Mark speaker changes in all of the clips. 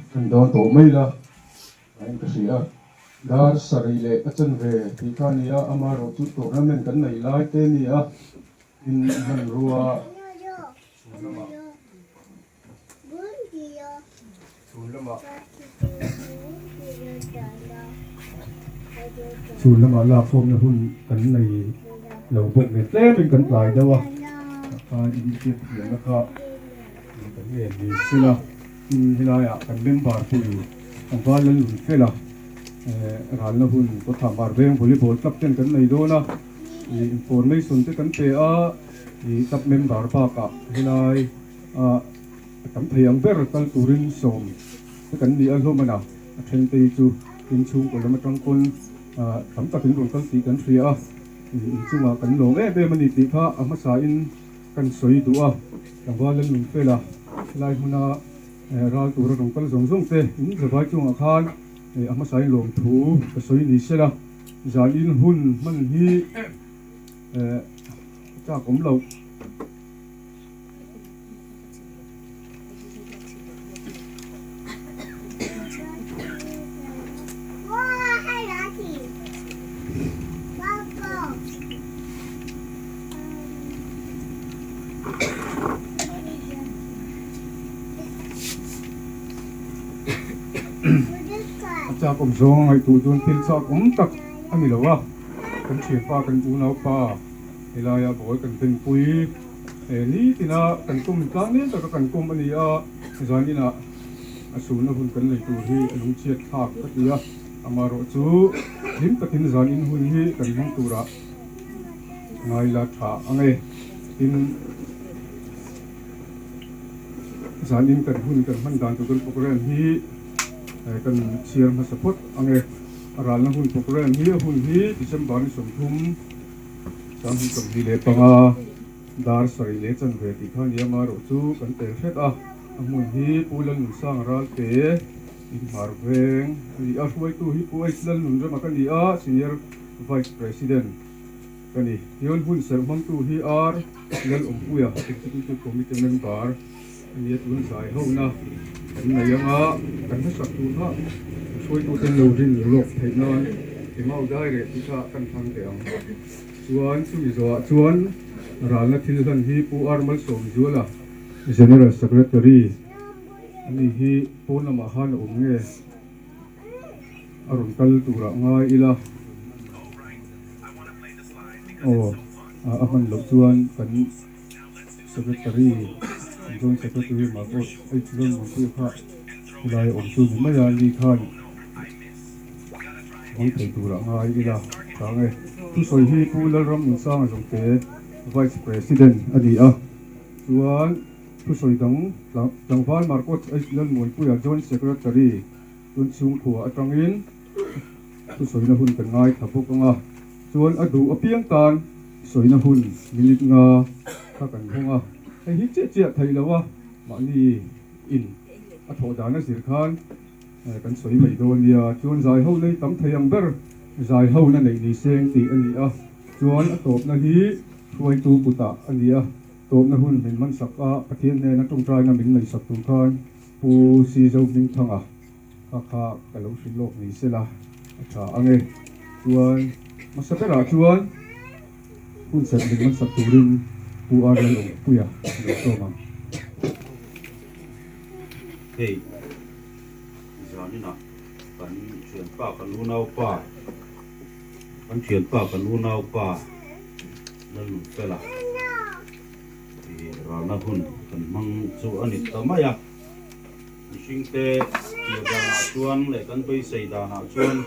Speaker 1: Kan daw to may la ay kasi dar sarili at san ve tika niya amaro tu tournament kan nai lai te niya in han ruwa sulama la form na hun kan nai lo bok me teเป็นkan lai dawa ka indicate ya ka kan ne ni sila hilaya kan member pu ang valan lun fela ral na hun ko thamar veng volleyball captain kan nei do na information te kan pe a top member pa ka hilai kan thayang ber kal turin som te kan ni al ho mana then te chu tin chung ko lama tang kon tam ta tin rong kal ti kan thria chunga kan long be mani ti kha ama sa in kan soi du a ang valan lun fela lai huna ral tu rong kal zong zong te in zawai chung a khan ama sai lom thu ka soi ni sela zan in hun man hi cha kom lo cha kom zong ai tu dun til cha kom tak ami lowa kan chhe pa kan u nau pa elaya boy kan tin pui ni tina kan kum ka ni ta kan kum ani a zanina asuna hun kan lei tu hi alung chiat thak ka tia amaro chu him takin zanin hun hi kan hung tura ngai la tha ange tin zanin kan hun kan man dan tu kan program hi kan siar ma support ange aral na hun program hi December ni somthum sam hun kam hi le panga dar sari le chan ve ti khan ya ma ro chu kan te fet a amun hi pulan nun sang ral te in mar veng ni a huai tu hi puai slan nun ra ma kan ni a senior vice president kani yon hun ser mang tu hi ar lal puya executive committee member ni tun sai ho na kan na yang a kan ha sak tu ha huai tu ten lo rin lok thai na ti mau dai re ti kha kan thang te ang chuan chu mi zo chuan ral na thil han hi pu ar mal som juala general secretary ani hi pona ma han nge arun kal tura ngai ila aman lo chuan kan secretary joint secretary ma ko ai chuan mo tu kha lai chu ma ya li khan ong thei tura ngai ila ka nge thu soi hi pulal ram in sang jong te vice president ani a chuan thu soi dang van marcos ailan moi puya joint secretary tun chung khua atangin thu soi na hun kan ngai thapuk anga chuan adu apiang tan soi na hun minute nga kha kan honga ai hi che thai lawa ma ni in a tho dana sir khan kan soi mai do nia chuan zai ho nei tam thayang ber zai ho na nei ni seng ti ani a chuan a top na hi thuai tu puta ani a top na hun min man sak a pathian ne na tong trai na min nei sak tu khan pu si zo min thanga kha ka lo hrin lok ni sela a tha ange chuan masapera chuan hun set min man sak turin pu ar la lo puya lo so ma
Speaker 2: hey zani na kan thian pa kan lu nau pa kan thian pa kan lu nau pa nan lu pela ra na hun kan mang chu ani tamaya sing te tia da na chuan le kan bai sei da na chuan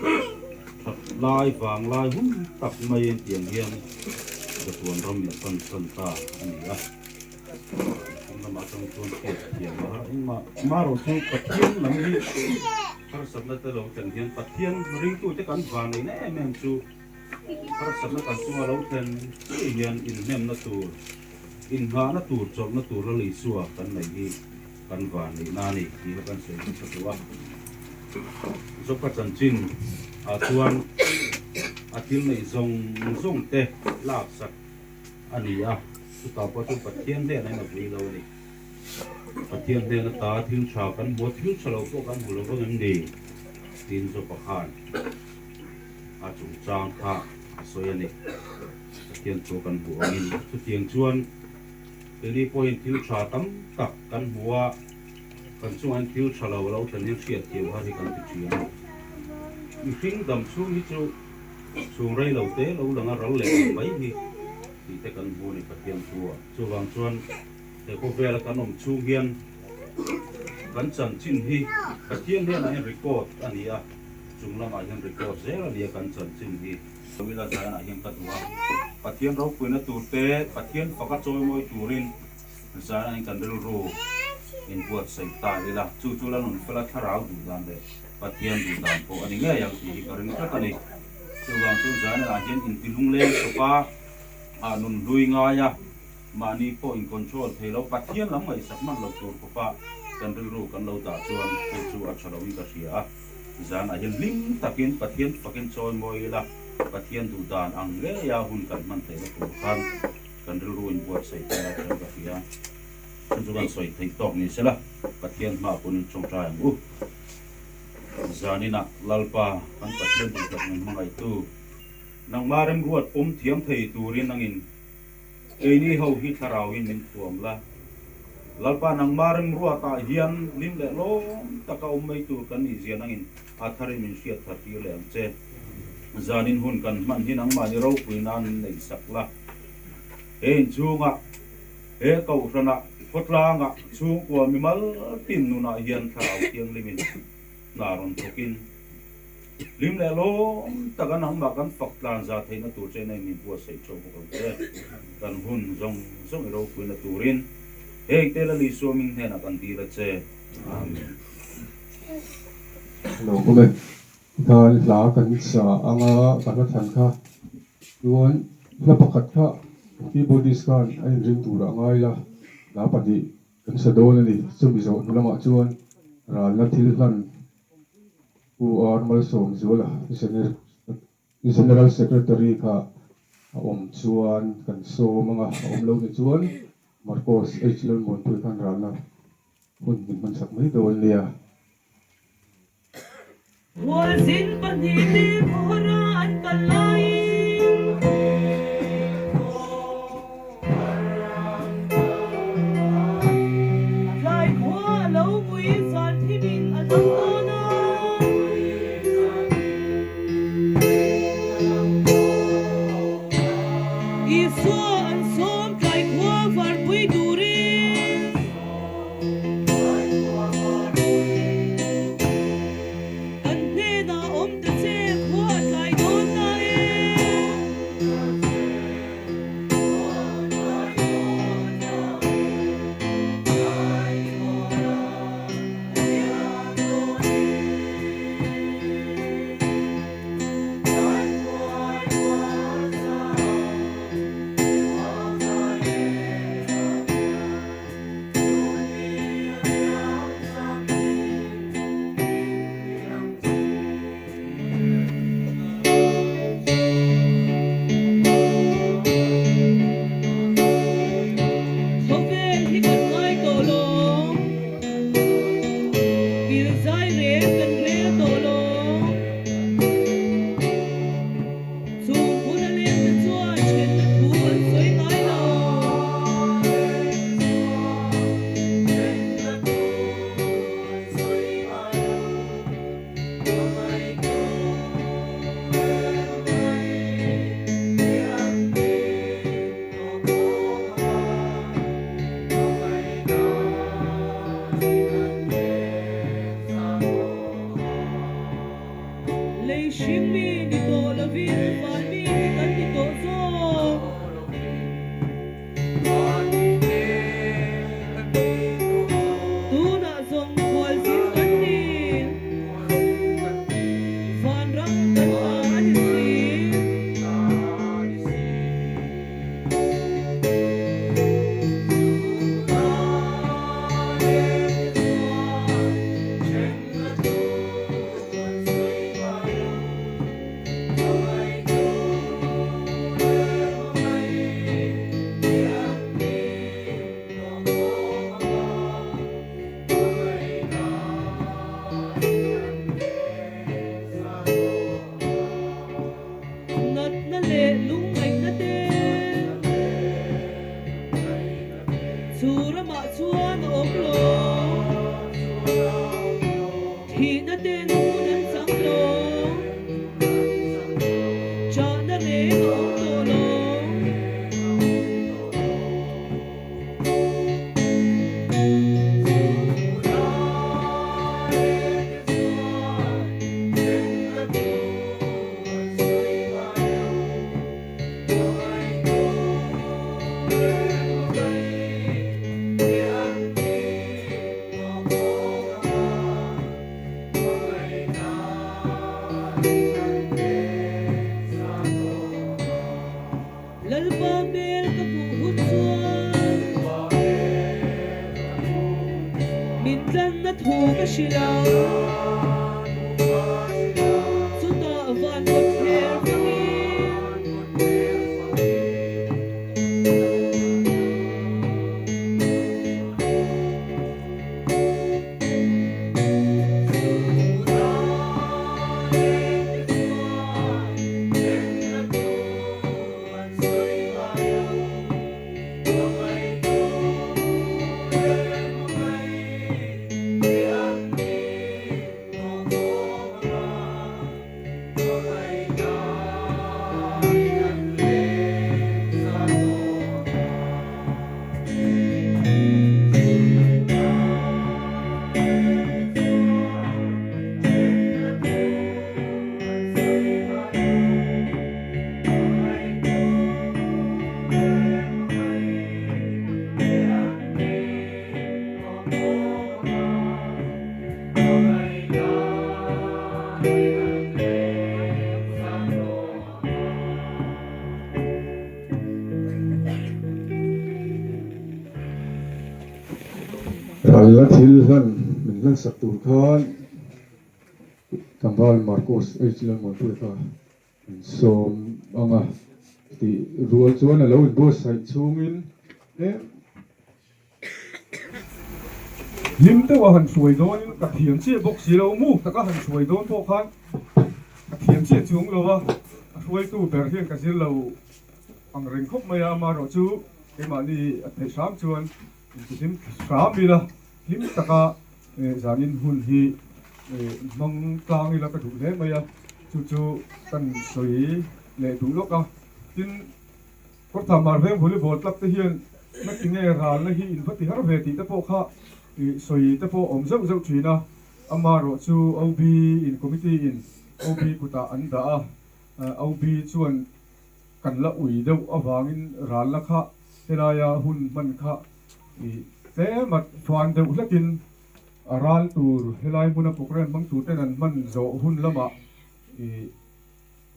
Speaker 2: that lai wang lai hun tak mai tiang hian da tuan ram ya san ta ani a ma tong chuan ke tiang ma ro chu pathian lam hi har sabna te lo ten hian pathian ring tu te kan van nei ne mem chu har sabna kan chu lo ten hian in mem na tur in nga na tur chok na tur la li suwa kan nei hi kan van nei na ni hi kan se sa tuwa zo ka chan chin a chuan a til nei zong te lak sak ani a chu ta pa chu pathian de nei na vui lo ni pathian de na ta thil tha kan bo thil chalo ko kan bulo ko ngam di tin zo pakhan a chung chang kha soyani pathian chu kan bu angin chu tiang chuan teli point thil tha tam tak kan huwa kan chuan thil chalo lo tan ni thiat tiu ha ri kan ti chian i hring dam chu hi chu chung rei lo te lo langa ral le mai hi ti te kan bu ni pathian chu wang chuan te ko vel kan om chu hian kan chan chin hi pathian hian a record ani a chung lama hian record zela lia kan chan chin hi wila zana hian ka tuwa pathian ro puina tur te pathian faka choi moi turin zana in kan rel ro in buat sai ta ila chu la nun fela tharau du dan de pathian du dan po ani nge yang ti ka ring ka tani chu wang chu zana a hian in tilung le sopa a nun lui nga ya mani po in control thelo pathian lam ngai sakman lo tur ko pa kan rel ro kan lo ta chuan chu a chalawi ka sia zan a hian ling takin pathian fakin choi moi la pathian du dan ang le ya hun kan man te la tur kan rel ro in buat sai ta ka sia chu kan soi thei tok ni sela pathian ma pun chong tra ang zanina lalpa kan pathian du kan mangai tu nang marem ruat thiam thei turin angin ni ho hi tharau in min tuam la lalpa nang marem ruat ta hian lim le lo taka mai tur kan ni zian angin athari min siat thati le ang che zanin hun kan man hin ang mani ro puinan nei sakla en chunga e kau rana potlanga chung ko mimal tin nu na hian tharau tiang limin naron tokin lim le lo takan hang ma kan fak tlan za theina tur che nei min bua sei cho ko te kan hun zong ro puina turin e te la li so min hena kan ti la che amen
Speaker 1: lo ko be kan la kan sa anga kan than kha tuan la pakhat kha ki bodis kan ai ring tur angai la padi kan sa do ni chumi zo lama chuan ra la thil han u normal som zola general secretary kha om chuan kan so manga om lo ni chuan marcos hlon mon pui kan rana hun min man sak mai dol nia
Speaker 3: Wasin panini moran kalai Lai kwa lo pui san thi bin atang ona Iso an som kai kwa var pui durin An pe na om te che kwa kai don na e lấy xin mi đi tổ là viên và mi cần đi tổ zo tu na zong khol sin cần đi van răng cần an si nát na lệ lung anh na đê sura ma chuan ôm lo thì na đê nu nan sang lo cha na lệ ôm to lo lalba mel ka puhut chuan min tlan na thu ka shilaw chuta van got her
Speaker 1: Allah hilhan min lan saktu khan tambal Marcos Ejlan Montuka som anga ti rual chuan alo in bo sai chungin lim te wa han suai don ka thiam che bok si lo mu ta ka han suai don po khan ka thiam che chung lo wa suai tu ber hian ka sil lo ang reng khop maya ma ro chu ke ma ni a thai sam chuan lim sam mi la lim taka zanin hun hi mong tlang ila ka du le maya chu chu kan soi le du lo ka tin ko tha mar ve bhuli bot lak te hian na tinge ral na hi in phati har ve ti te po kha soi te po om zau zau thina ama ro chu OB in committee in OB kuta an da OB chuan kan la ui deuh awangin ral la kha helaya hun man kha te mat thuan deuh hlekin aral tur helai buna pokren mang tu ten an man zo hun lama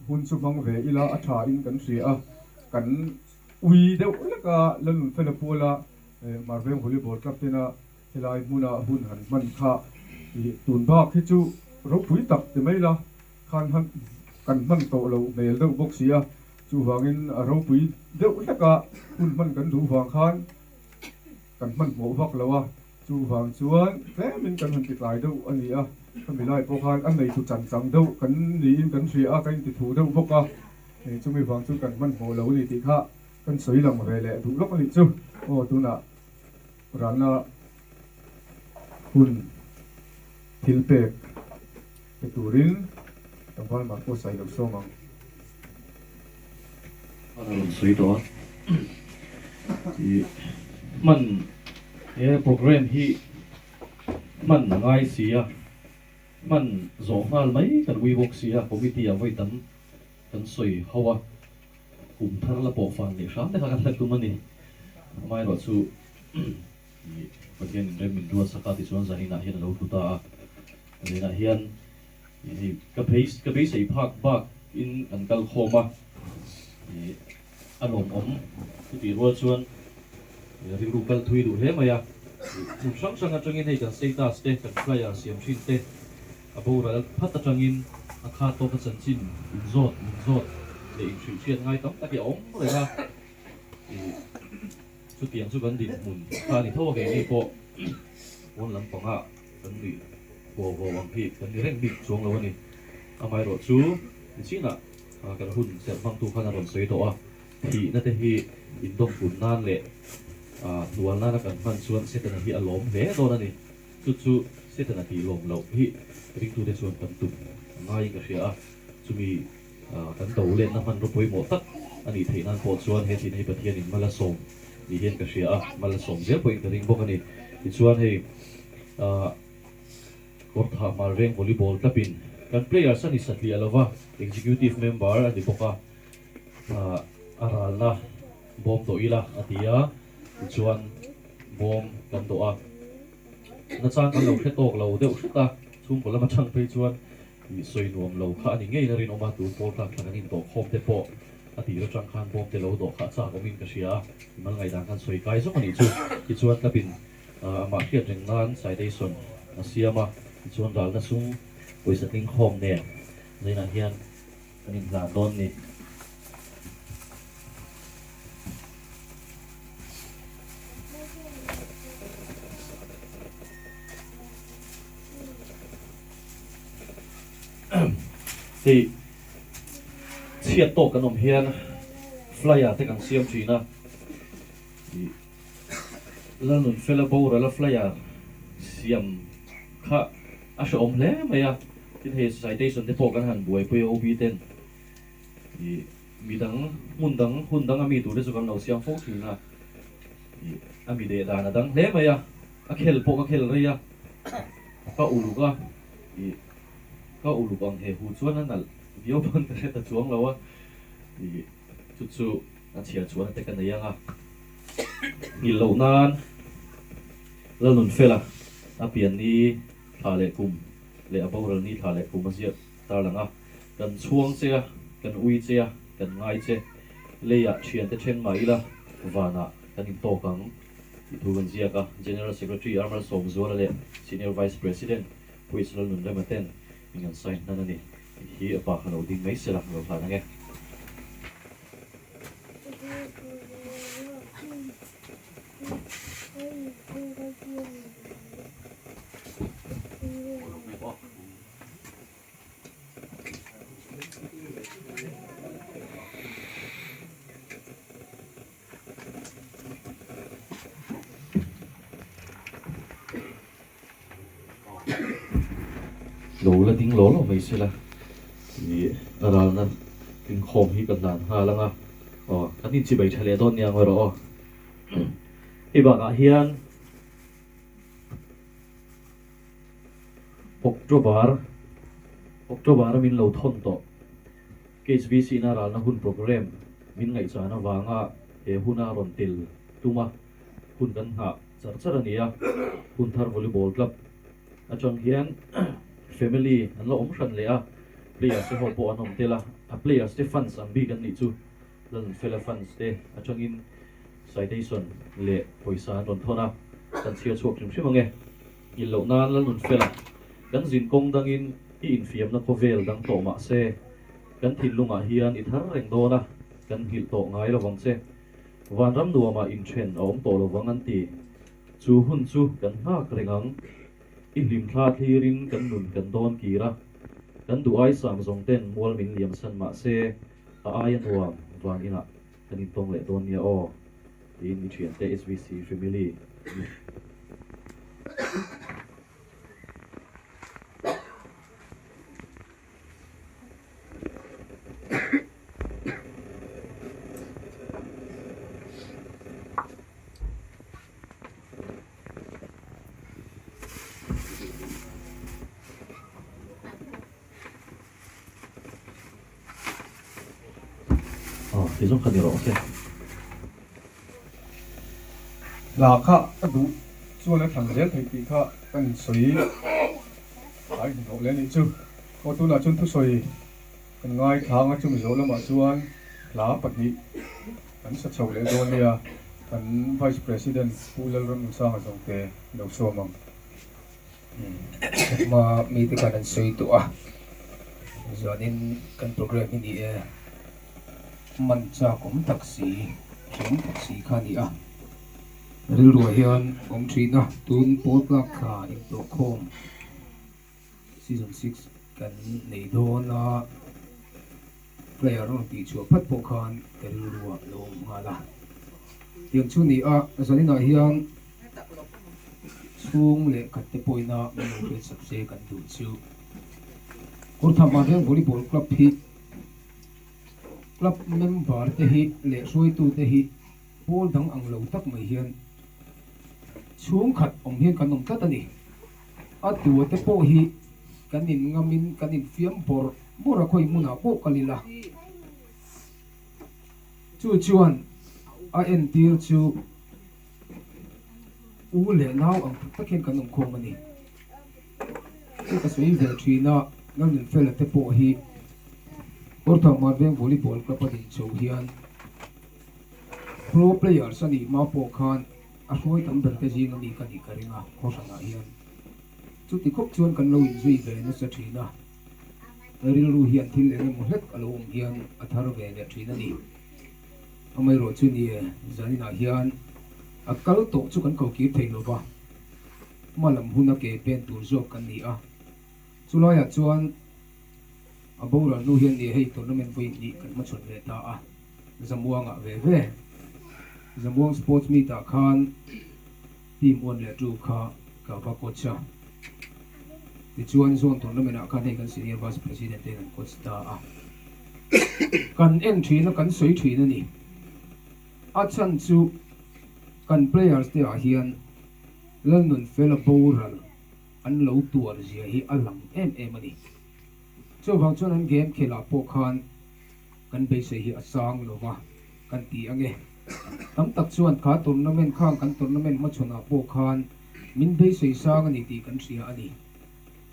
Speaker 1: hun chu mang ve ila atha in kan ria kan ui deuh leka lanun fela pola marvem holi bol kaptena helai buna hun han man kha tun ba khi chu ro pui tak te mai la khan han kan man to lo mel deuh bok sia chu wangin ro pui deuh leka hun man kan du wang khan kan man mo vak lawa chu wang chuan tle min kan han ti tlai deuh ani a kan milai po khan an nei tu chan chang deuh kan ni in kan ria kan ti thu deuh bok a chu mi wang chu kan man mo lo ni ti kha kan soi lang ve le du lok ani chu o tu na rana hun thil pek cái turin trong vai mà cô sai được số mà
Speaker 4: Ano suy đó thì mình cái program hi mình ngay xìa mình giống mal mấy cái WeWork xìa committee với tấm tấm suy hawa cùng thằng là bộ phận để sáng để các anh tụi mình đi mai rồi su bữa nay mình đua sắc thì xuống giải hiện hiện đâu tụi ta hiện hiện thì cái base ấy park park in anh cal khoma thì anh ôm cái bị ruột xuống thì rú cal thui đủ hết mà ya một sáng sáng trong in hay cái status đấy cái flyer xiêm xin đấy à bố rồi phát ra trong in à khá to cái sân xin in rốt để in suy xuyên ngay tấm cái ống rồi ha thì chút tiền chút vấn đề muốn ta thì thua cái này bộ muốn làm bằng hạ vấn đề của bằng thị vấn đề rèn bị xuống lâu này à mai rồi chú thì chỉ là cái hun sẽ mang tu khăn rồi sấy tổ thì nó thì in đông phun nan lệ luan na kan fan chuan se tan hi alom ve do na ni chu se tan hi lom lo hi ring tu de chuan kan tu ngai ka ria chumi kan to len na man ro poi mo tak ani theinan po chuan he tin hi pathian in mala som ni hian ka ria mala som zel poi ka ring bok ani ti chuan hei kor tha mal reng volleyball tapin kan players ani satli alova executive member ani boka aral na bom to ila atia chuan bom kan to a na chang kan lo the tok lo deuh hruta chung ko lama chang pe chuan mi soi nuam lo kha ani ngei na rin oma tu por tak thang in to khom te po ati ro chang khan bom te lo do kha cha ko min ka sia mal ngai dang kan soi kai zo ani chu ki chuan ka bin ma khiat reng nan sai dei son asiama ki chuan dal na sung poisa ting khom ne zaina hian kanin za don ni thì chiết tổ cái nồng hiền flyer thế càng xiêm chỉ na thì lần lần phê là bầu rồi là flyer xiêm khá sợ ôm lẽ mày à thì thế citation thế bộ cái hàn buổi buổi OB tên thì mi đắng hun đắng ami tụ đấy cho con đầu xiêm phốt thì na thì ami để đàn là đắng lẽ mày à khel bộ khel rồi à có ulu cả thì có ulu bằng hệ hụt chuan là yếu hơn cái ta chuông lâu á thì chút anh chia chuan cái này à nhìn lâu nan lần lần phê là biển đi thả lệ cùng lệ bao lần đi thả lệ cùng mà gì ta là ngà cần chuông xe cần uy xe cần ngay xe lệ chuyện tới trên máy là và nè cần in tổ cứng thì thu gần gì cả General Secretary Amar Som Zua lệ Senior Vice President Police lần lần đây mà tên mình sign nên này hi apa khano ding mai sela lo phana nge lo la ding lo mai sela thì ra na kinh khom hi kan dan ha langa kan in chi bai thale don yang ro hi ba ga hian October min lo thon to KHVC na ra na hun program min ngai cha na wanga e huna ron til tuma hun kan ha char ania hun thar volleyball club achang hian family an lo om hran le a players se ho po anom tela a players te fans am bi kan ni chu lan fela fans te achang in citation le poisa don thona kan chia chuak chim nge il lo nan lan nun fela kan zin kong dang in i in fiam na kovel dang to ma se kan thil lunga hian i thar reng do na kan hil to ngai lo wang se van ram nuwa ma in chen om to lo wang an ti chu hun chu kan hak rengang i lim thla thirin kan nun kan don kira kan du ai sam zong ten mual min liam san ma se a ai nuwa wang ina kan in tong le don nia o in ni thian te SVC family thì giống cái điều đó
Speaker 1: là khá đủ cho nó thành rất thì khá cần suy phải học lên đi chứ có tôi là chân thứ suy cần ngay tháng ở chung rồi là mà chuan lá bật đi cần sát sầu lên rồi đi à cần vice president Pulal Ram sang ở trong cái đầu số mà
Speaker 5: mà mi thì cần suy tụ à giờ nên cần program ini mình cha cũng taxi khan đi à rưu rùa hiền ông trí na tuôn bốt lạc khá in tổ khom season 6 cần nei đô na player nó bị chùa phát bộ khan cái rưu rùa lồng nga la tiếng chu ni à giờ nên nói hiền chung lệ cắt tế bôi na mình phải sắp xếp cần đủ chiu cô tham gia hiền volleyball club hi club member te hi lệ suy tu te hi ball dang ang lo tak mai hiền chung khát ông hiền kan ông tất ani a tua te po hi kanin ngamin kanin fiam bor bora khoi muna po kalila chu chuan a en tir chu u le nau ang takhen kan ông khom ani chu ka sui ve thina ngamin fel te po hi ortha ma veng volleyball club adin chu hian pro players ani ma po khan a hoi tam ber te jing ani kan hi karinga khosanga hian chu ti khop chuan kan lo in zui ve na sa thina ril ru hian thil le mo hlek alom hian athar ve le thina ni amai ro chu ni zanina hian akal to chu kan ko ki theilo ba malam huna ke pen tur zo kan ni a chulaya chuan a bowler nu hian ni hei tournament voi ni kan ma chon le ta a zamuanga ve Zambuang Sports Meet khan team one le tu kha ka va coach ti chuan zone tournament khan hei kan senior vice president te kan coach ta a kan entry na kan soi thui na ni a chan chu kan players te a hian lalnun fela bowler an lo tuar zia hi alang em ani chu wang chuan an game khela po khan kan be se hi asang lova kan ti ange tam tak chuan kha tournament khang kan tournament ma chuna po khan min be sei sang ani ti kan ria ani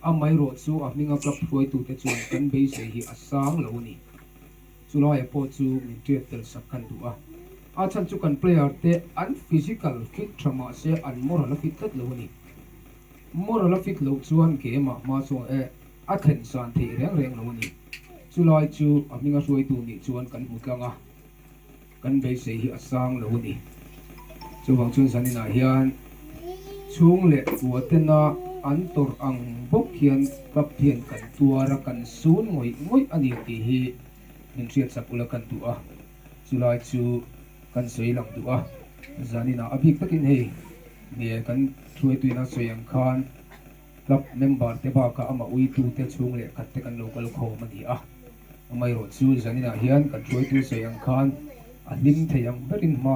Speaker 5: a mai ro chu a hninga club hroi tu te chuan kan be sei hi asang lo ni chulai po chu min tiat tel sak kan du a chan chu kan player te an physical fit thama se an moral fit tat lo ni moral fit lo chuan ke ma so a then san thi reng lo ni chulai chu a hninga hroi tu ni chuan kan mutlanga kan be sei hi asang lo ni chu wang chun sanina hian chung le kuatena antor ang bok hian kap hian kan tuara kan sun ngoi ani ti hi min riat sakula kan tu a chulai chu kan sei lang tu a zanina abhik takin hei ne kan throi tuina soyang khan club member te ba ka ama ui tu te chung le khat te kan local kho mani a amai ro chu zanina hian kan throi tu soyang khan alim theyang berin ma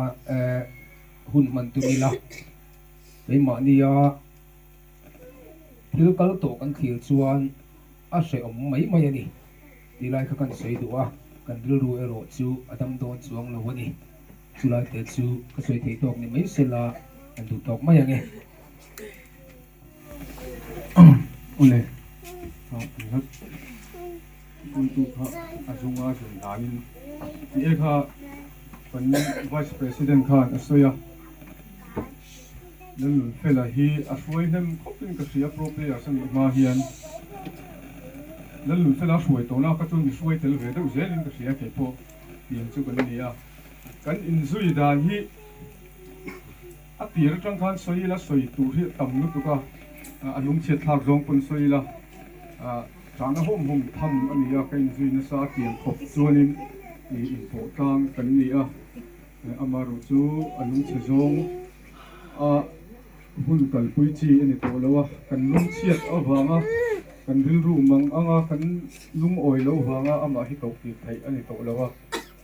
Speaker 5: hun man tu mila ei ma nia thil kal to kan thil chuan a se om mai ani ti lai kha kan sei du a kan ril ru ero chu adam don chuang lo ani chulai te chu ka sei thei tok ni mai sela kan du tok mai ange
Speaker 1: ule ha tu kha azunga jun danin ti kha kan vice president khan asoya nan fela hi asoi hem kopin ka sia pro player san ma hian nan lu fela suai to na ka chu ni suai tel ve deuh zelin ka sia ke po tiang chu kan ni a kan in zui dan hi a tir tang khan soi la soi tu hi tam nu tu ka anum che thak zong pun soi la chana hom tham ani a kan zui na sa tiang khop chuanin ni important kan ni a amaru chu anung che zong a hun kal pui chi ani to lawa kan lung chiat awanga kan ril ru mang anga kan lung oi lo wanga ama hi ko ki thai ani to lawa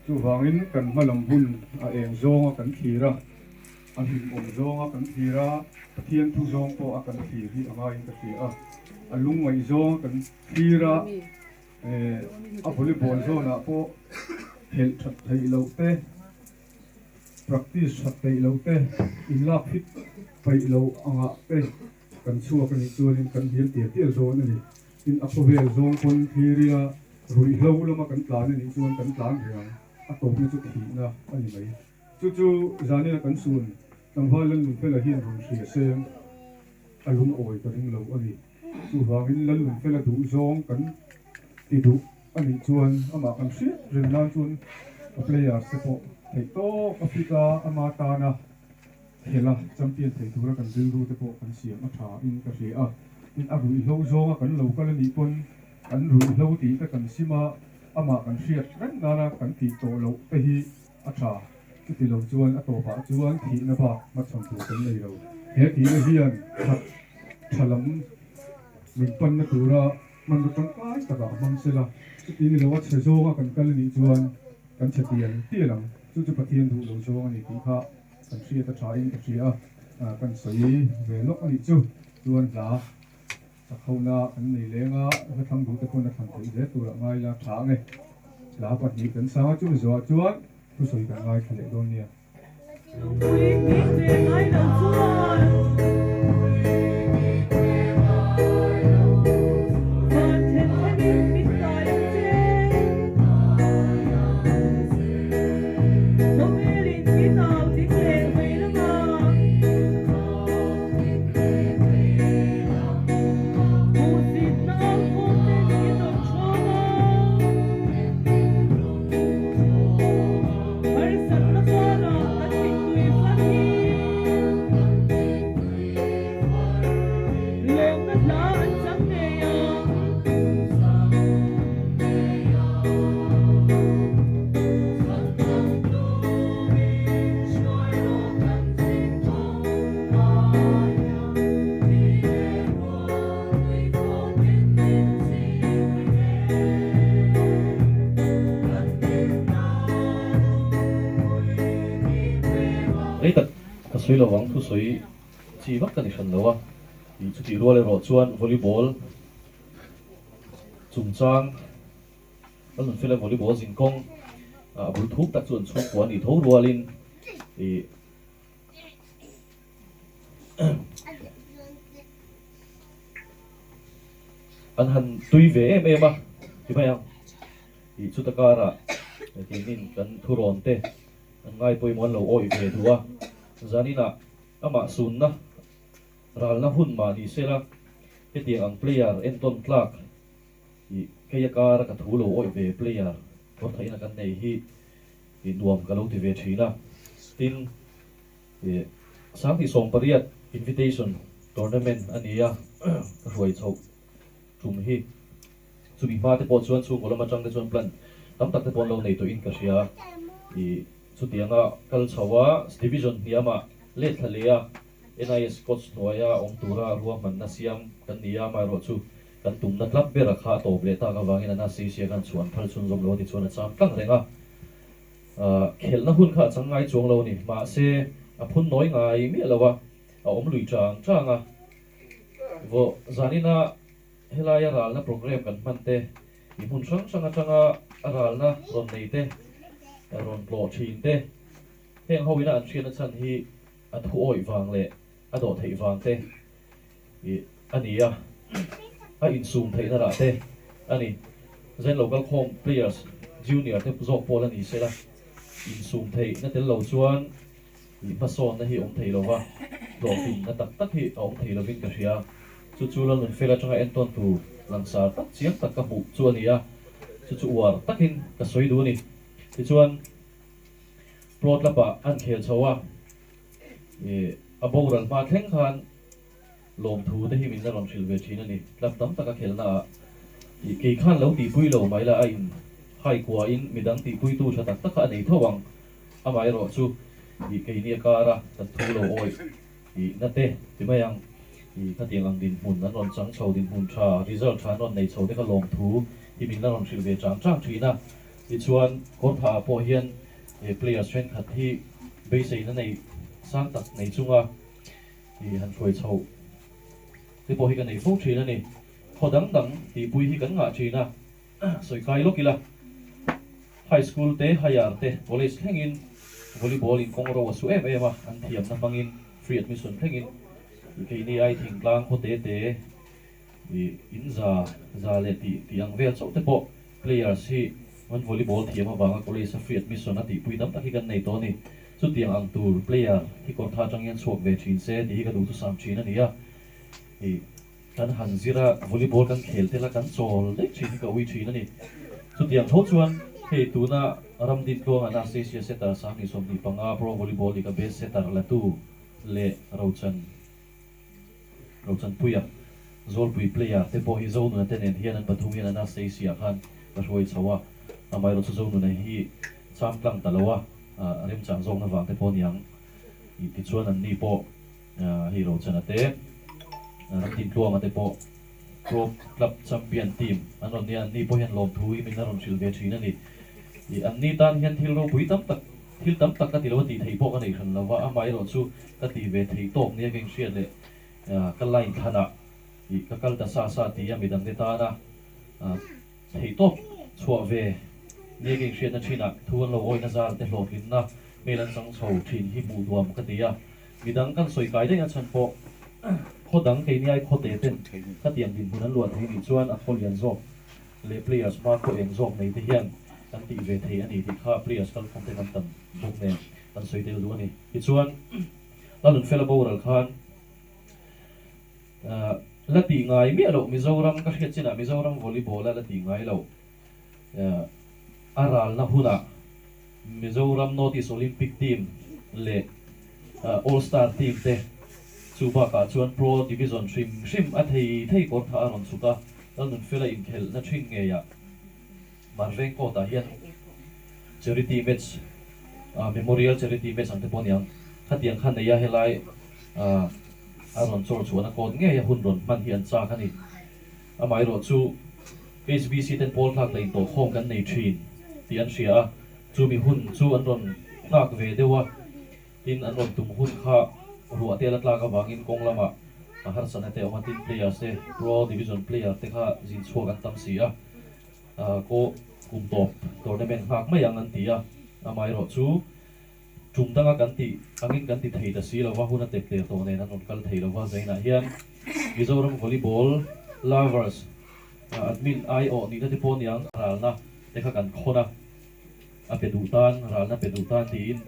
Speaker 1: chu wangin kan malam hun a eng zonga kan thira a hin om zonga kan thira thian thu zong po a kan thir hi ama in ka thira a lung mai zong kan thira a volleyball zona po khel that thei lo te practice that thei lo te in la fit pai lo anga te kan chua kan chuan in kan hian tia zon ani in apovel zong kon thiria rui lo lama kan tlan ani chuan kan tlan riang a top ni chu thi na ani mai chu zani na kan sun tang hwalan mun phela hian rum hria sem alum oi ka ring lo ani chu wangin lan mun phela du zong kan ti du ani chuan ama kan hriat rin nan chuan a player se po thei to Africa ama ta na hela champion thei thura kan dil ru te po kan siam a tha in ka hria in a rui lo zong a kan lo kal ani pon kan rui lo ti ta kan sima ama kan hriat ran nana kan ti to lo te hi a tha chu ti lo chuan a to pa chuan thi na ba ma cham tu kan nei lo he ti na hian thalam min pan na tura man ru kan kai ta ga mang sela chu ti ni lo wa che zonga kan kal ni chuan kan chatian ti lang chu pathian du lo zong ani ti kha kan hriat a tha in ka hria kan soi ve lok ani chu chuan la ta khona an nei lenga ka thang du te kon na thang thei le tura ngai la tha nge la pa ni kan sa chu zo chuan tu soi kan ngai khale don nia
Speaker 3: Quý vị về ngay đầu xuân và thêm hai bên biết tài trên không biết đến khi nào thì về về đó mà một dịp nào không thể nghĩ được cho nó hãy sẵn nó qua đó tất cả tùy phát hiện lòng đất lá ăn trắng nghề
Speaker 4: ấy tất cái suy lo vắng thu suy chỉ bắt cái phần đâu à thì chú chỉ đua lên rồi chuan volleyball trùng trang nó lần phía là volleyball dính công buổi thuốc ta chuẩn xuống quán thì thấu đua lên thì anh hẳn tùy về em à thì phải không thì chú ta cả là thì nên cần thu ròn tê ngay bôi món lẩu oi về thua zani na ama sun na ral na hun ma ni sela ke ti ang player Anton Clark i ke ka ra ka thu lo oi ve player ko thai na kan nei hi i nuam ka lo ti ve thina tin e sang ti song pariat invitation tournament ania roi chau chum hi chu bi ma te po chuan chu kolama chang te chuan plan tam tak te pon lo nei to in ka ria i chu tianga kal chawa division niama le thalea NIS coach noya ong tura ruwa man na siam kan niya mai ro chu kan tum na club bera kha to ble ta ka wangin na si sia kan chuan phal chun zom lo ti chuan cham tlang renga khel na hun kha changai chuang lo ni ma se a phun noi ngai mi lawa a om lui chang changa vo zanina helaya ral na program kan man te i mun sang sanga changa ral na ron nei te ron plo thin te heng hoina an thian chan hi a thu oi wang le a do thei wang te i ania a in zoom thei na ra te ani zen local com players junior te zok pol ani sela in zoom thei na tel lo chuan i pason na hi om thei lo wa do fin na tak tak hi om thei lo vin ka ria chu chu lo nun fela changa Anton tu langsar tak chiang tak ka bu chu ania chu war takin ka soi du ni ti chuan plot lapa an khel chawa a boral ma thleng khan lom thu te hi min na ron thil ve thin ani tlap tam taka khelna i ke khan lo ti pui lo mai la a in hai kwa in midang ti pui tu tha tak taka nei thawang amai ro chu i ke ni kara ta thu lo oi i na te ti mayang i ka tiang ang din mun na ron chang chho din mun tha result tha ron nei chho te ka lom thu hi min na ron thil ve chang chang thina ti chuan kon pha po hian player strength khat hi base na nei sang tak nei chunga hi han phoi chho ti po hi kan nei phok thina ni khodang dang ti pui hi kan nga thina soi kai lokila high school te higher te college thengin volleyball in kongro su em an thiam na bangin free admission thengin ke ni ai thing tlang ko te in za le ti ang vel chau te po players hi on volleyball thiam awanga college free admission ati puidam taki kan nei to ni chu tiang ang tur player hi kon tha changyan chuak ve thin se ti ka du tu sam thin ania hi kan han zira volleyball kan khel te la kan chol dek thin ka ui thin ani chu tiang tho chuan hei tuna ramdin ko ana asia setter sang ni som ni panga pro volleyball ka best setter la tu le rochan puya zol pui player te po hi zo nu te nen hian an pathum hian ana asia khan ka roi chawa amai ro chu zo nu nei hi cham tlang talawa rem chang zong na wang te po niang i ti chuan an ni po hi rochan ate ramdin ko ma te po pro club champion team anon nian ni po hian lom thui min na ron sil ve thina ni i an ni tan hian thil ro pui tam tak ka ti lo ti thei po ka nei khan lawa amai ro chu ka ti ve thei tok ne geng hriat le ka line thana i ka kal ta sa ti ya midang de ta na thei tok chua ve ne geng hriat na thina thuan lo oi na zar te hlok hin na melan sang chho thin hi bu duam ka ti ya midang kan soi kai de chan po khodang ke ni ai khote ten ka tiang din bunan luan hi ni chuan a kholian zok le players ma ko eng zok nei te hian kan ti ve thei ani ti kha players kal khom te kan tam buk ne kan soi tel du ani ti chuan lalun fela boral khan la ti ngai mi alo mizoram ka hriat china mizoram volleyball la ti ngai lo aral na huna mizoram notice olympic team le all star team te chuba ka chuan pro division shim a thei kor tha aron chuka lalun fela in khel na thing nge ya marveng ko ta hian charity match memorial charity match ante poniang khatiang khan ya helai aron chor chuan a kon nge ya hun ron man hian cha khani amai ro chu HBC ten pol thak lein to khom kan nei thin ti an ria chu mi hun chu an ron thak ve dewa in an ron tum hun kha ruwa te la tla wangin kong lama har sana te omatin players te pro division player te kha jin chuak an tam si a ko kum top tournament hak mai ang an ti a amai ro chu chumdanga kan ti angin kan ti thei da si lawa huna tek te to ne nan kal thei lawa zaina hian Mizoram volleyball lovers admin IO ni na te pon yang ralna te kha kan khona a pedutan ralna pedutan ti in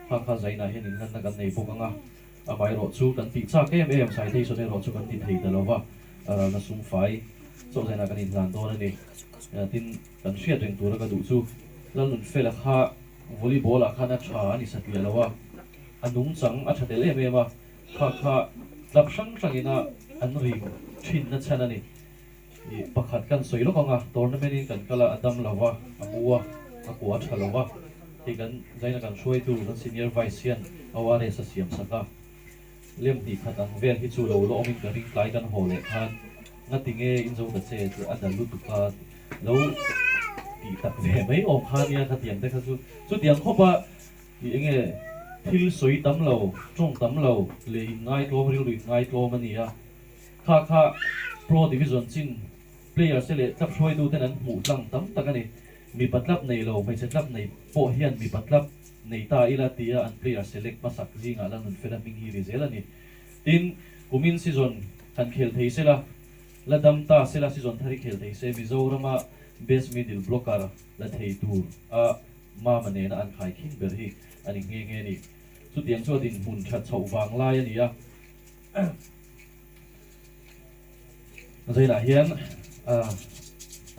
Speaker 4: kha zaina hian in nan kan nei pokanga amai ro chu kan ti cha kem sai thei so ne ro chu kan ti thei da lawa ralna sum fai so zaina kan in lan do na ni tin kan hriat reng tur ka du chu lalun fela kha volleyball a khana tha ani sakya lawa anung chang a thatel em kha lap sang ina an ring thin na chana ni i pakhat kan soilo kanga tournament in kan kala adam lawa amuwa akwa thalawa ti kan zaina kan shoi tu kan senior vice hian aware sa siam saka lem ti khat ang vel hi chu lo lo omin ka ring tlai kan hole khan ngatinge inzo da che adal lu tu ka lo ti tak ve mai om khan ya ka tiang te kha chu tiang khopa ti enge thil soi tam lo trong tam lo le ngai to ril ngai to mania kha pro division chin player se le tap shoi du ten an mu tlang tam takani mi patlap nei lo mai chetlap nei po hian mi patlap nei ta ila tia an player select masak jinga lan un fela ming hi rizela ni tin kumin season kan khel thei sela la dam ta sela season thari khel thei se Mizorama best middle blocker la thei tur a ma mane na an khai khin ber hi ani nge ni chu tiang chu din hun that chho wang lai ani a zaina hian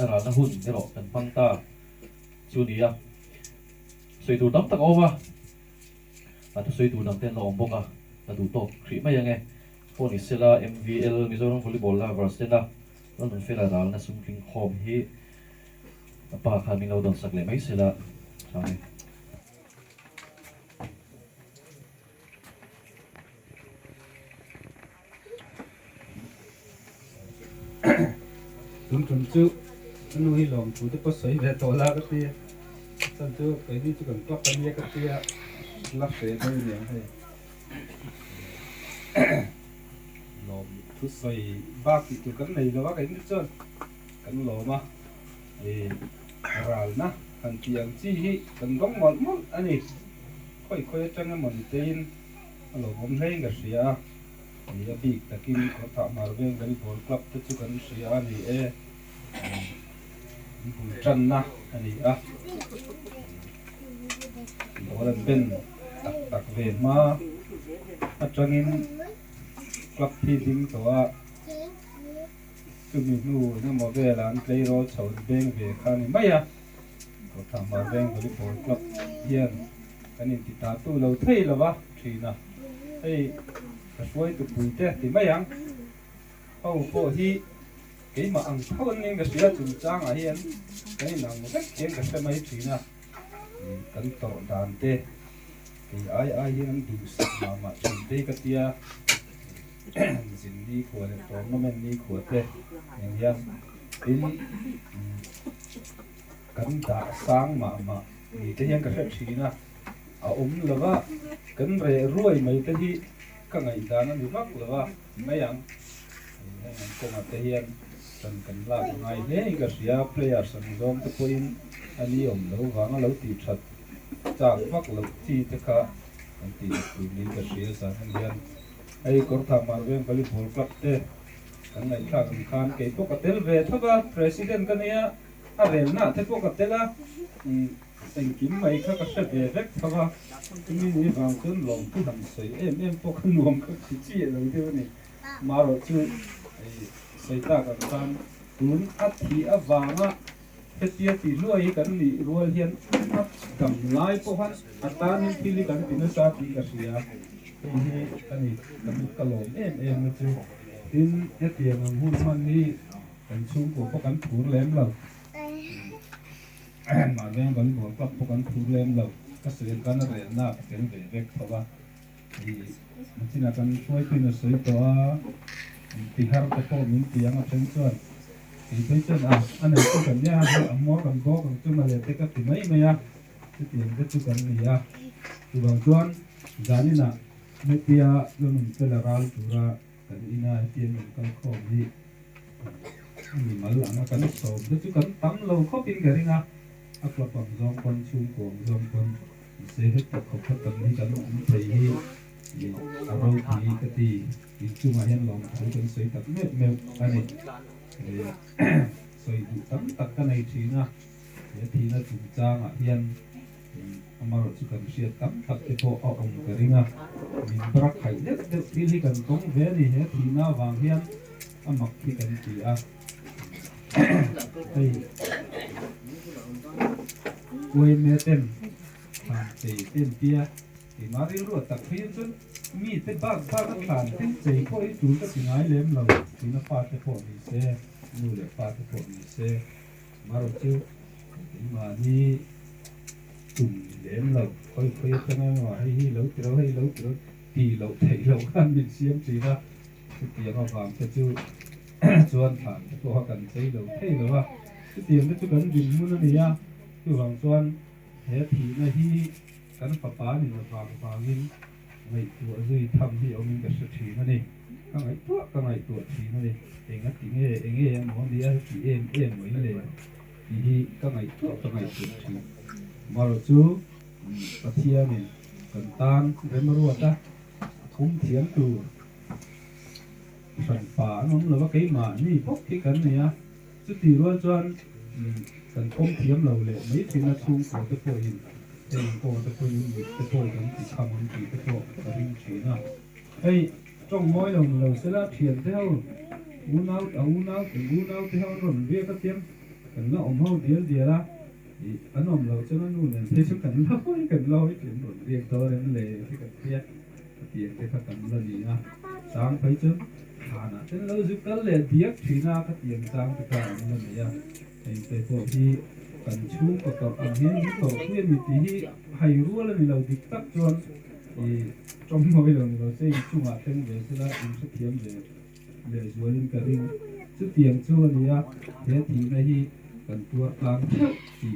Speaker 4: ra na hun ero kan pangta chu ni a soi tu dam tak over tu soi tu dam ten lo boka ta du tok khri mai ange phone sela MVL Mizoram volleyball lovers tena non fela ral na sumking khom hi pa khaming lo don sakle mai sela sami
Speaker 1: Tum chu nu hi lom chu te ko soi ve to la ka ti san chu kai ni chu kan klap kan ye ka ti lak se dai ni hai lom thu soi ba ki tu kan nei lo wa kai ni chon kan lo ma e ral na
Speaker 6: kan tiang chi hi kan rong mol mol ani khoi tanga mon tein alo bom hei ga sia ni a big takin ko tha marveng volleyball club te chu kan sia ni e bul chan na ani a bolan ben tak ve ma atangin club thi ding to a chumi nu na mo ve lan play ro chau beng ve khani maya ko tha marveng volleyball club hian kanin ti ta tu lo thei lawa thina ei ka suai tu pui te ti mayang ho po hi ke ma ang thon ning ga sia chung chang a hian kanin nang mo tak ken ga se mai thina kan to dan te ke ai hian du sa ma chung te ka tia zin ni ko le tournament ni ko te yang yang in kan da sang ma ni te hian ka se thina a lawa kan re ruai mai te hi ka ngai dana ni vak lawa mayang nang ko ma te hian kan la ngai le ga sia players an zom te point ani lo wanga lo ti that chak vak lo ti te kha kan ti ni ga sia sa hian ai kor tha marveng volleyball club te kan ngai thla kan khan ke to ka tel ve thaba president kan ya a rel na te to ka tela thành kiếm mấy các cái về vết thava cái mình vàng cơn lòng cứ thầm sấy em có cái luồng các cái chi rồi thế này mà rồi chứ sấy ta cả tam tuấn ắt thì ắt vàng á hết tia thì nuôi cái gì nuôi hiền ắt cầm lái po hắn ắt ta nên khi đi cái nó sa thì cái gì à cái này cái lồng em nó chứ tin hết tiền mà hôn man đi cái xuống của có cái thủ lém lầu mà ven volleyball club po kan thu lem lo ka sen kan re na ken ve vek thawa i machina kan soi pin soi to a tihar te po min tiang a chen chuan i pe chen a ane ko kan ya ha amor kan go kan chu ma le te ka ti mai mai a ti tiang te chu kan ni a tu bang chuan jani na me tia lo nun te la ral tu ra kan ina tiang kan kho ni ni mal anga kan so te chu kan tam lo kho pin ga ringa a club of zong kon chung kong zong kon se het tak khop tak ni kan um thei hi a ro thi ka ti in chu ma hian long thai kan sei tak me me ani soi du tam tak ka nei thina he thina chu chang a hian amar chu kan sia tam tak te po a om ka ringa min brak khai net de ti hi kan kong ve ni he thina wang hian amak thi kan ti a ei quên mẹ tên thì tên kia thì mà đi ruột tập phiên chứ mi tên ba các bạn tên chỉ có ít chú các tiếng ai lem lâu thì nó pha cái phổi xe nuôi để pha cái phổi xe mà rồi chứ mà đi chủng lem lâu coi cho nó mà hay lâu thì lâu thấy lâu ăn mình xiêm chỉ ra cái tiếng mà vàng cái chú chuan thản cái cô cần thấy lâu thấy lâu à cái tiếng cái chú cần dùng muốn nó à cái vàng chuan thế thì này hi cái papa này là vàng in ngày tuổi rồi thầm thì ông mình cái sự thì nó này cái ngày tuổi thì nó này anh ấy thì nghe em muốn đi ăn thì em mới lên thì cái ngày tuổi thì mà rồi chú cái thia này cần tan cái mà ruột ta không thiến từ sản phá nó là cái mà như bốc cái này á chứ thì luôn chuan cần không thiếm lâu lệ mấy thì nó chung của cái phôi hình thì có cái phôi hình cái phôi cũng chỉ tham muốn chỉ cái phôi cái hình chỉ nào hey trong mỗi lần lâu sẽ là thiền theo uốn áo theo rồi biết cái tiếng cần nó ôm hậu điên gì là thì anh ôm lâu cho nó nuôi nên thế chứ cần lâu cái chuyện rồi việc đó đến lệ cái cần biết cái tiền cái phải cần là gì à sáng thấy chứ hà nè thế lâu giúp cái lệ biết thì na cái tiền sáng cái cả là gì à cái phổ thì cần chú của cậu anh hiến cậu khuyên mình tí hay rùa là mình đầu đi tắt cho thì trong mỗi lầnเราxây chung hạ tên về sẽ là in xuất hiện về rồi lên cái riêng xuất tiền cho thì thế thì này cần tua tăng thì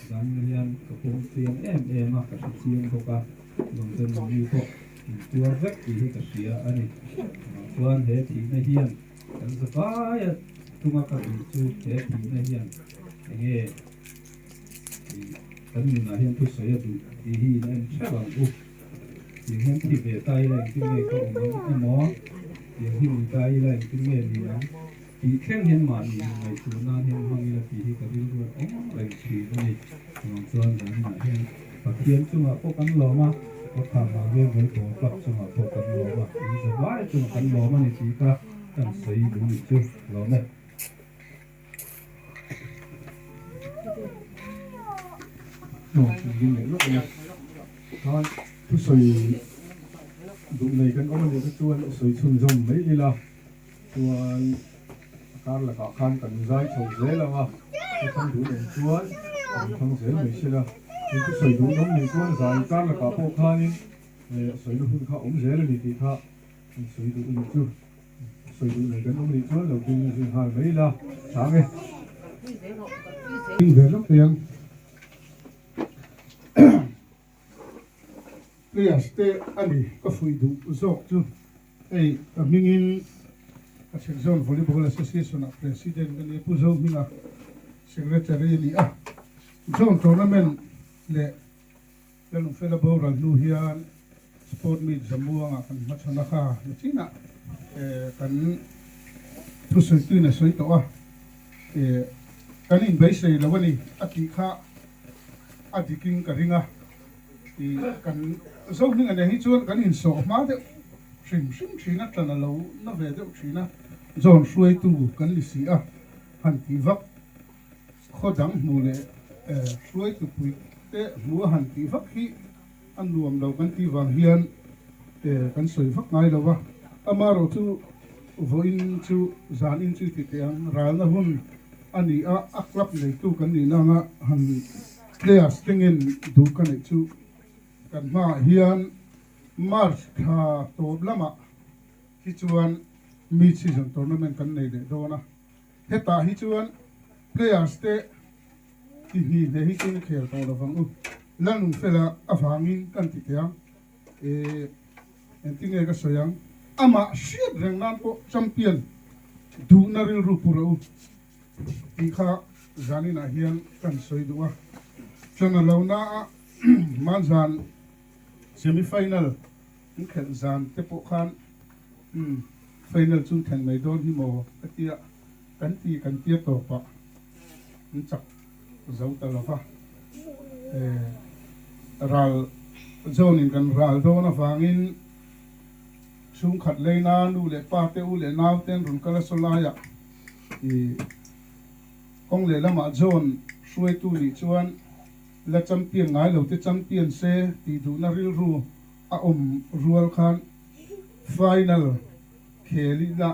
Speaker 6: dàn liên cái phong tiền em mà cái chuyện của cả dòng dân dòng như vậy tua vét thì cái gì anh ấy tuan thế thì này hiện cần sẽ phải tung ra cái chú thế thì này hiện nghe kan ni na hian thu sei adu ti hi na en thlang u ti hian thi ve tai la ti ne ko om emo ti hi ni tai la ti ne ni na ti thleng hian ma ni mai tu na hian mangi la ti hi ka bil ru om lai chi ni chuan dan na hian pathian chunga ko kan lo ma ko kha ma ve ve ko plak chunga ko kan lo ma ni ze vai chung kan lo ma ni ti ka kan sei du ni chu lo me
Speaker 1: nhìn lúc này nó cứ sôi đủ này cái ông này cái chuan sôi chun rồng mấy đi là chuan can là cả can cần dai sôi dễ là mà cái không đủ đèn chuan không dễ mấy xí là nhưng cái sôi đủ nóng này chuan dài can là cả bộ can nên sôi nó hơn khá ống dễ là thì khá sôi đủ này chu sôi đủ này cái ông này chuan đầu tiên là hai mấy là sáng ấy về lúc tiền Liaste ali ka fui du zok tu ei ka mingin ka section volleyball association president ni pu zo minga secretary ni a zone tournament le lanu fela bora nu hian sport meet zamuanga kan machana kha china kan thu sui tu na sui to a kan in bai sei lawani ati kha adiking ka ringa thì cần dấu những cái này chuan cần in sổ má đấy xìm xí nát là lâu nó về đấy xí nát dọn xuôi tu cần lịch sử à hành kỳ vấp khó đắng mù lệ xuôi tu bụi để mua hành kỳ vấp khi ăn luồng đầu cần kỳ vàng hiền cần sưởi vấp ngay đâu à amaro tu voin tu zan in tu thì tiếng ral na hun ani a aklap này tu cần đi nanga hành players tingin du cần này tu kan ma hian march kha top lama hi chuan mid season tournament kan nei de dona heta hi chuan players te ti hi ne hi tin khel to lo wang u lanung fela awangin kan ti tiang en tinge ka soyang ama shit reng nan ko champion du na ril ru puro ti kha zanina hian kan soi duwa chana launa manzan semi-final in khen zan te po khan final chung thang mai don hi mo katia kan tia to pa in chak zau ta la fa ral zone in kan ral do na wangin chung khat leina nu le pa te u le naw ten run kala solaya kong le lama zone suai tu li chuan la champion ngai lo te champion se ti du na ril ru a rual khan final kheli la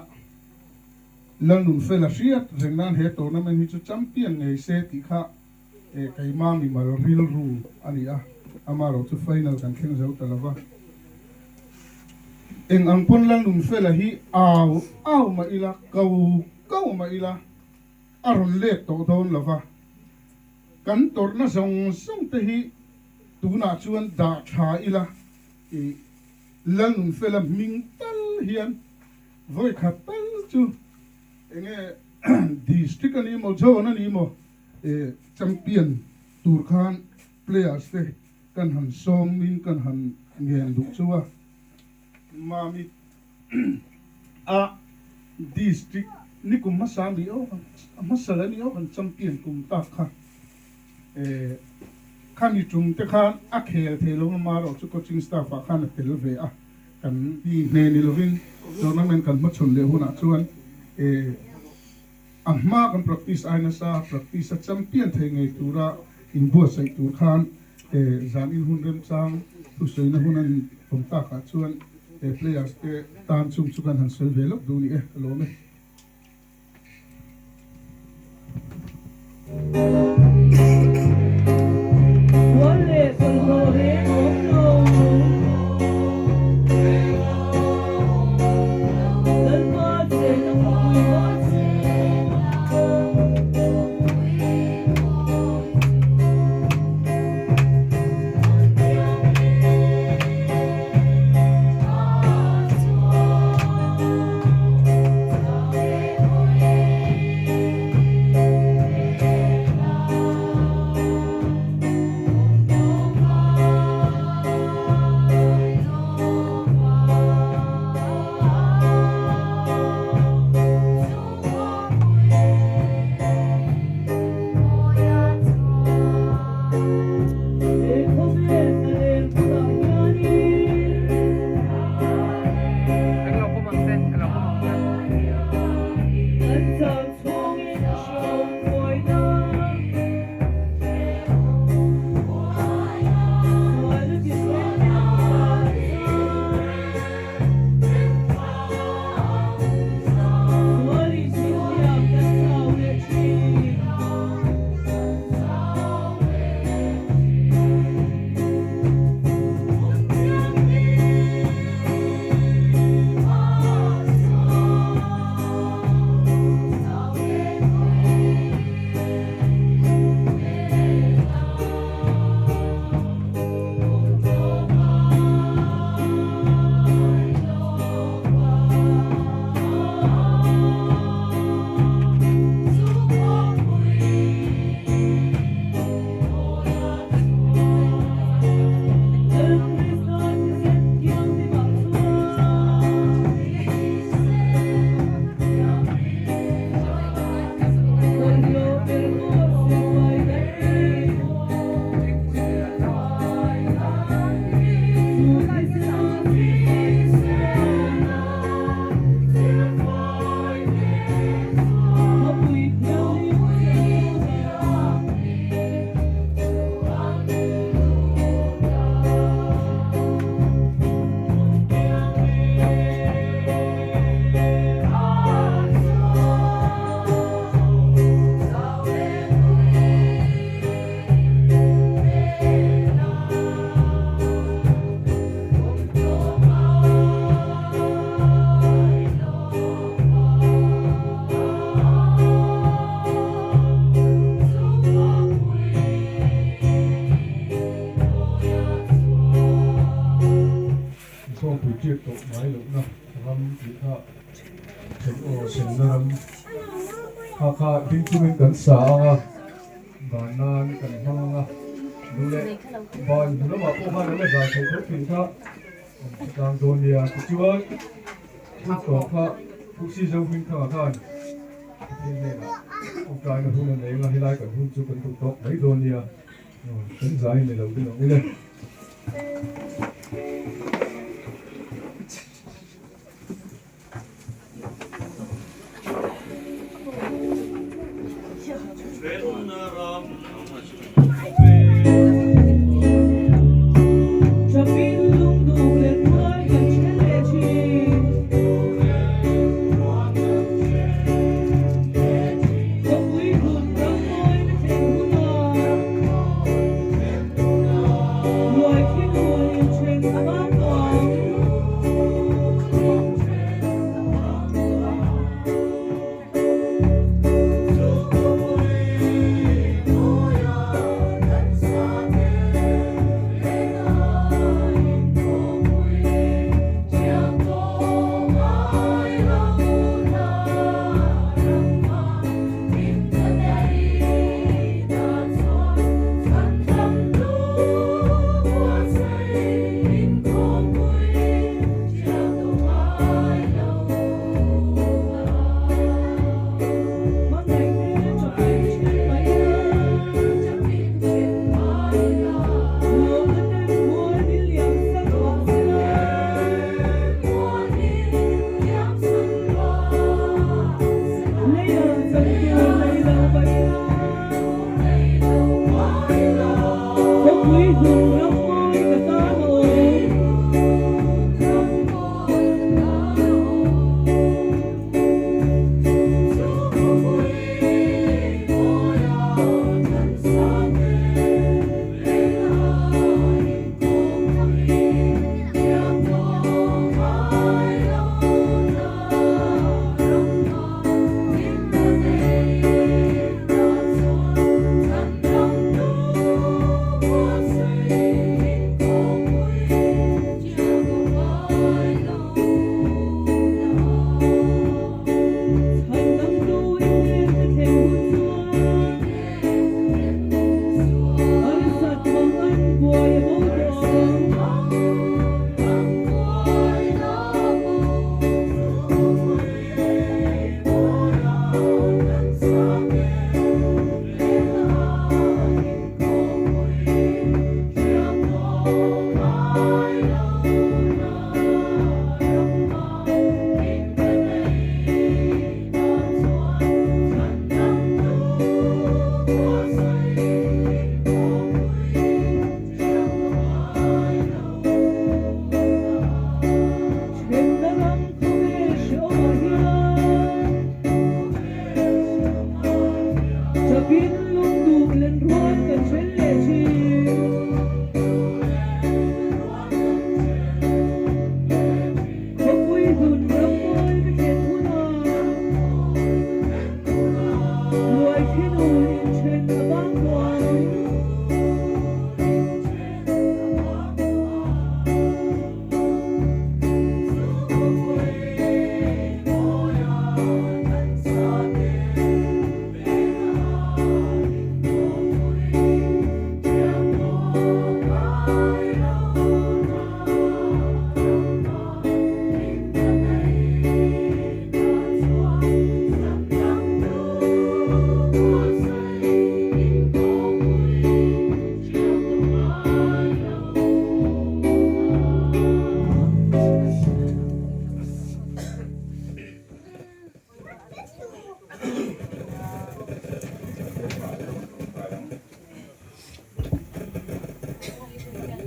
Speaker 1: lanun fela riat rengnan he tournament hi chu champion ngai se ti kha kai mang ni mal ril ru ani a amaro chu final kan khen zo talawa eng angpon lanun fela hi aw ma ila kau ma ila aron le to don lava kan torna song te hi tuna chuan da tha ila lanun fela ming tal hian voi khatal chu enge district ani mo zone ani mo champion tur khan players te kan han song min kan han ngen du chuwa mami a district ni kum masami o masala ni o kan champion kum ta kha khani chung te khan a khel thelo ma ro chu coaching staff a khan tel ve a kan di ne ni lovin tournament kan ma chon le huna chuan ahma kan practice aina sa practice a champion thei ngai tura in bo sai tur khan zan in hun rem chang tu sei na hunan pom ta kha chuan players te tan chung chu kan han sel ve lok du ni lo me
Speaker 3: Wale solore omno Dalma se
Speaker 6: mai lúc nào ram chỉ kha chen o chen na ram kha ding chu min kan sa nga ba na ni kan hang nga du le ba du na ma ko ha na le ga thai thot pin kha tang don ya ti chuan tu ko kha pu si zo pin kha kha ni ne na ông trai nó hôn này là hilai cả hôn chú cần tục tốt mấy đồn đi à tính giải này đầu tiên là đi lên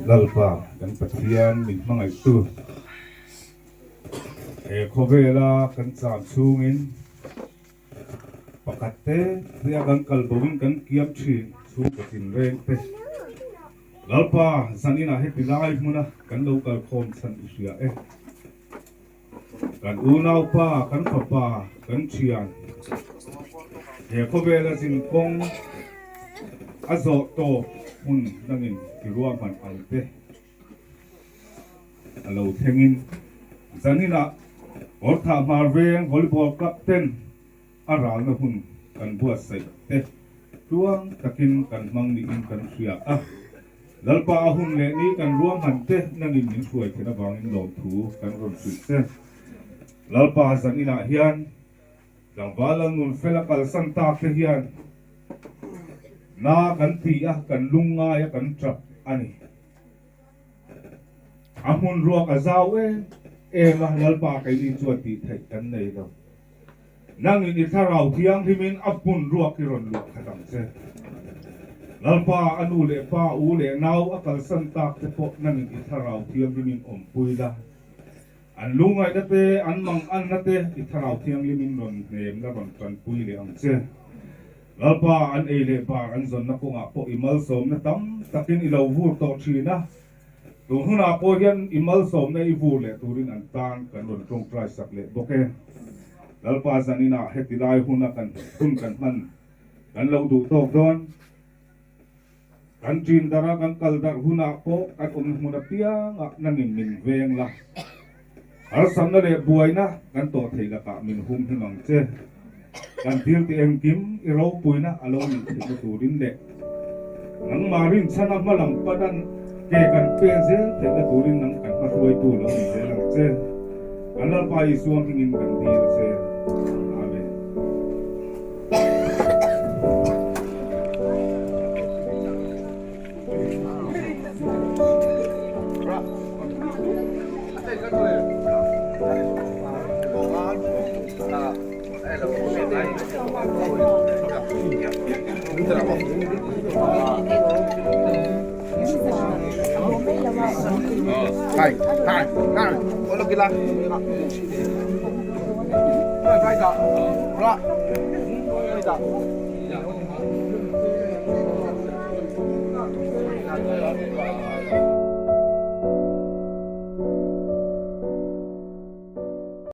Speaker 1: lalpa kan pathian min mangai tu e khovela kan cham chungin pakate ria kan kalbowin kan kiam thin chu patin reng te lalpa sanina he pilai muna kan local khom san isia e kan unau pa kan papa kan chian e khovela sin kong azo to hun nangin kiruam man alte alo thengin zanina ortha marveng volleyball captain aral na hun kan buat sai te tuang takin kan mang ni in kan sia lalpa ahun le ni kan ruam han te nangin min suai thena bangin lom thu kan ron sui se lalpa zanina hian lang balang nun fela kal santa te hian na kan ti kan lunga ya kan trap ani amun ruak azaw ma lalpa kai ni chuan ti thai kan nei lo nang in itharau thiang himin apun ruak ki ron luak khatang se lalpa anu le pa u le nau akal san tak te po nang in itharau thiang himin om puila an lungai da te an mang an na te itharau thiang limin ron nem la ron kan pui le ang se lalpa an ei le pa an zon na ko nga po imal som na tam takin ilaw vur to thina tun huna po hian imal som na ivu le turin an tan kan ron tong trai sak le boke lalpa zanina hetilai huna kan hun kan man kan lo du tok don kan chin dara kan kal dar huna po kan huna piang nangin min veng la ar sam na le buai na kan to thei la ka min hum himang che kan thil ti em kim i ro puina alo ni thei turin le nang marin chana malam padan ke kan penzel thei la turin nang kan ma ruai tu lo ni se lang che anal pa isuang hingin kan dil se amen
Speaker 7: Hai, lo gila. Hai, kak. Ora. Hai, kak.